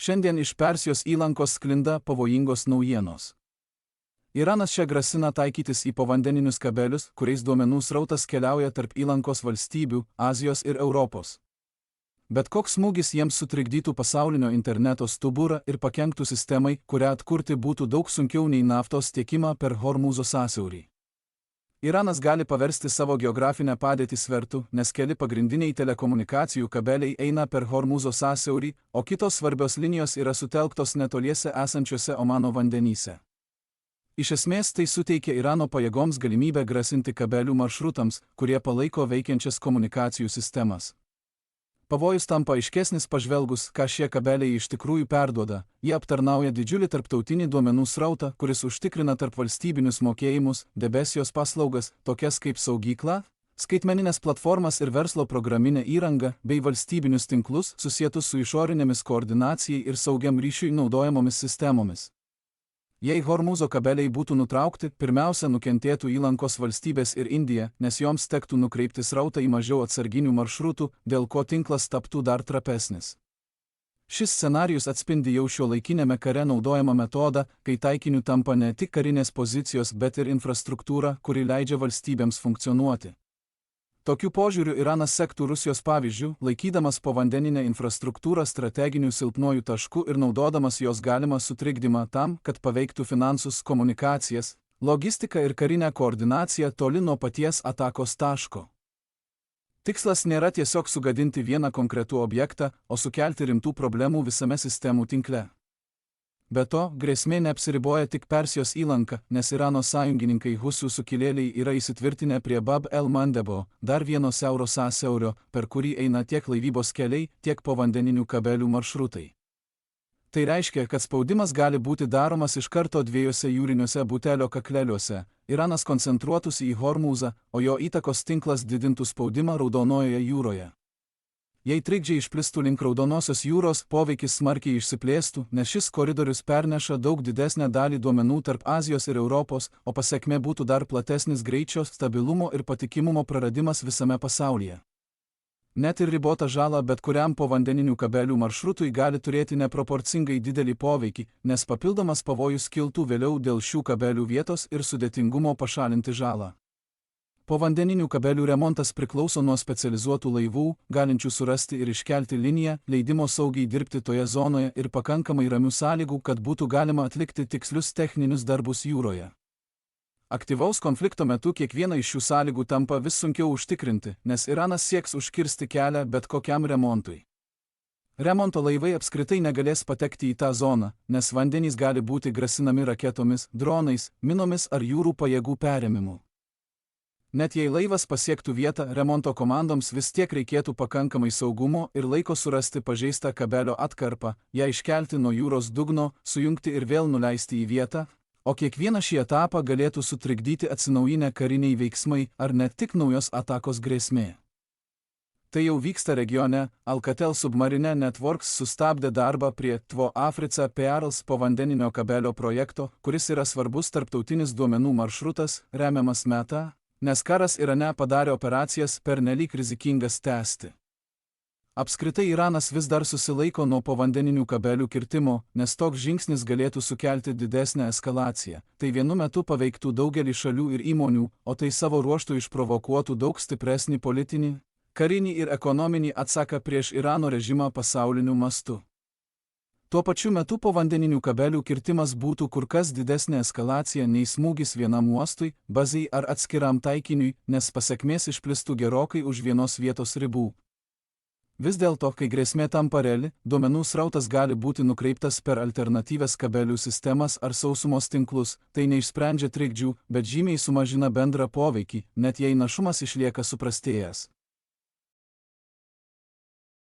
Šiandien iš Persijos įlankos sklinda pavojingos naujienos. Iranas čia grasina taikytis į povandeninius kabelius, kuriais duomenų srautas keliauja tarp įlankos valstybių, Azijos ir Europos. Bet koks smūgis jiems sutrikdytų pasaulinio interneto stuburą ir pakenktų sistemai, kurią atkurti būtų daug sunkiau nei naftos tiekimą per Hormūzo sąsiaurį. Iranas gali paversti savo geografinę padėtį svertu, nes keli pagrindiniai telekomunikacijų kabeliai eina per Hormūzo sąsiaurį, o kitos svarbios linijos yra sutelktos netoliese esančiuose Omano vandenyse. Iš esmės tai suteikia Irano pajėgoms galimybę grasinti kabelių maršrutams, kurie palaiko veikiančias komunikacijų sistemas. Pavojus tampa aiškesnis pažvelgus, ką šie kabeliai iš tikrųjų perduoda. Jie aptarnauja didžiulį tarptautinį duomenų srautą, kuris užtikrina tarpvalstybinius mokėjimus, debesijos paslaugas, tokias kaip saugykla, skaitmeninės platformas ir verslo programinę įrangą, bei valstybinius tinklus susietus su išorinėmis koordinacijai ir saugiam ryšiui naudojamomis sistemomis. Jei Hormūzo kabeliai būtų nutraukti, pirmiausia nukentėtų įlankos valstybės ir Indija, nes joms tektų nukreipti srautą į mažiau atsarginių maršrutų, dėl ko tinklas taptų dar trapesnis. Šis scenarijus atspindi jau šiuolaikiniame kare naudojamą metodą, kai taikiniu tampa ne tik karinės pozicijos, bet ir infrastruktūra, kuri leidžia valstybėms funkcionuoti. Tokiu požiūriu Iranas sektų Rusijos pavyzdžių, laikydamas povandeninę infrastruktūrą strateginiu silpnuoju tašku ir naudodamas jos galimą sutrikdymą tam, kad paveiktų finansus, komunikacijas, logistiką ir karinę koordinaciją toli nuo paties atakos taško. Tikslas nėra tiesiog sugadinti vieną konkretų objektą, o sukelti rimtų problemų visame sistemų tinkle. Be to, grėsmė neapsiriboja tik Persijos įlanka, nes Irano sąjungininkai Husių sukilėliai yra įsitvirtinę prie Bab el-Mandebo, dar vieno siauro sąsiaurio, per kurį eina tiek laivybos keliai, tiek povandeninių kabelių maršrutai. Tai reiškia, kad spaudimas gali būti daromas iš karto dviejose jūriniuose butelio kakleliuose. Iranas koncentruotųsi į Hormūzą, o jo įtakos tinklas didintų spaudimą Raudonojoje jūroje. Jei trikdžiai išplistų link Raudonosios jūros, poveikis smarkiai išsiplėstų, nes šis koridorius perneša daug didesnę dalį duomenų tarp Azijos ir Europos, o pasekmė būtų dar platesnis greičio, stabilumo ir patikimumo praradimas visame pasaulyje. Net ir ribota žala bet kuriam povandeninių kabelių maršrutui gali turėti neproporcingai didelį poveikį, nes papildomas pavojus kiltų vėliau dėl šių kabelių vietos ir sudėtingumo pašalinti žalą. Povandeninių kabelių remontas priklauso nuo specializuotų laivų, galinčių surasti ir iškelti liniją, leidimo saugiai dirbti toje zonoje ir pakankamai ramių sąlygų, kad būtų galima atlikti tikslius techninius darbus jūroje. Aktyvaus konflikto metu kiekviena iš šių sąlygų tampa vis sunkiau užtikrinti, nes Iranas sieks užkirsti kelią bet kokiam remontui. Remonto laivai apskritai negalės patekti į tą zoną, nes vandenys gali būti grasinami raketomis, dronais, minomis ar jūrų pajėgų perėmimu. Net jei laivas pasiektų vietą, remonto komandoms vis tiek reikėtų pakankamai saugumo ir laiko surasti pažeistą kabelio atkarpą, ją iškelti nuo jūros dugno, sujungti ir vėl nuleisti į vietą, o kiekvieną šį etapą galėtų sutrikdyti atsinaujinę kariniai veiksmai ar net tik naujos atakos grėsmė. Tai jau vyksta regione. Alcatel Submarine Networks sustabdė darbą prie Tvo Africa Pearls povandeninio kabelio projekto, kuris yra svarbus tarptautinis duomenų maršrutas, remiamas Meta, nes karas Irane padarė operacijas pernelyg rizikingas tęsti. Apskritai Iranas vis dar susilaiko nuo povandeninių kabelių kirtimo, nes toks žingsnis galėtų sukelti didesnę eskalaciją. Tai vienu metu paveiktų daugelį šalių ir įmonių, o tai savo ruožtu išprovokuotų daug stipresnį politinį, karinį ir ekonominį atsaką prieš Irano režimą pasauliniu mastu. Tuo pačiu metu povandeninių kabelių kirtimas būtų kur kas didesnė eskalacija nei smūgis vienam uostui, bazei ar atskiram taikiniui, nes pasekmės išplistų gerokai už vienos vietos ribų. Vis dėlto, kai grėsmė tampa reali, duomenų srautas gali būti nukreiptas per alternatyvias kabelių sistemas ar sausumos tinklus, tai neišsprendžia trikdžių, bet žymiai sumažina bendrą poveikį, net jei našumas išlieka suprastėjęs.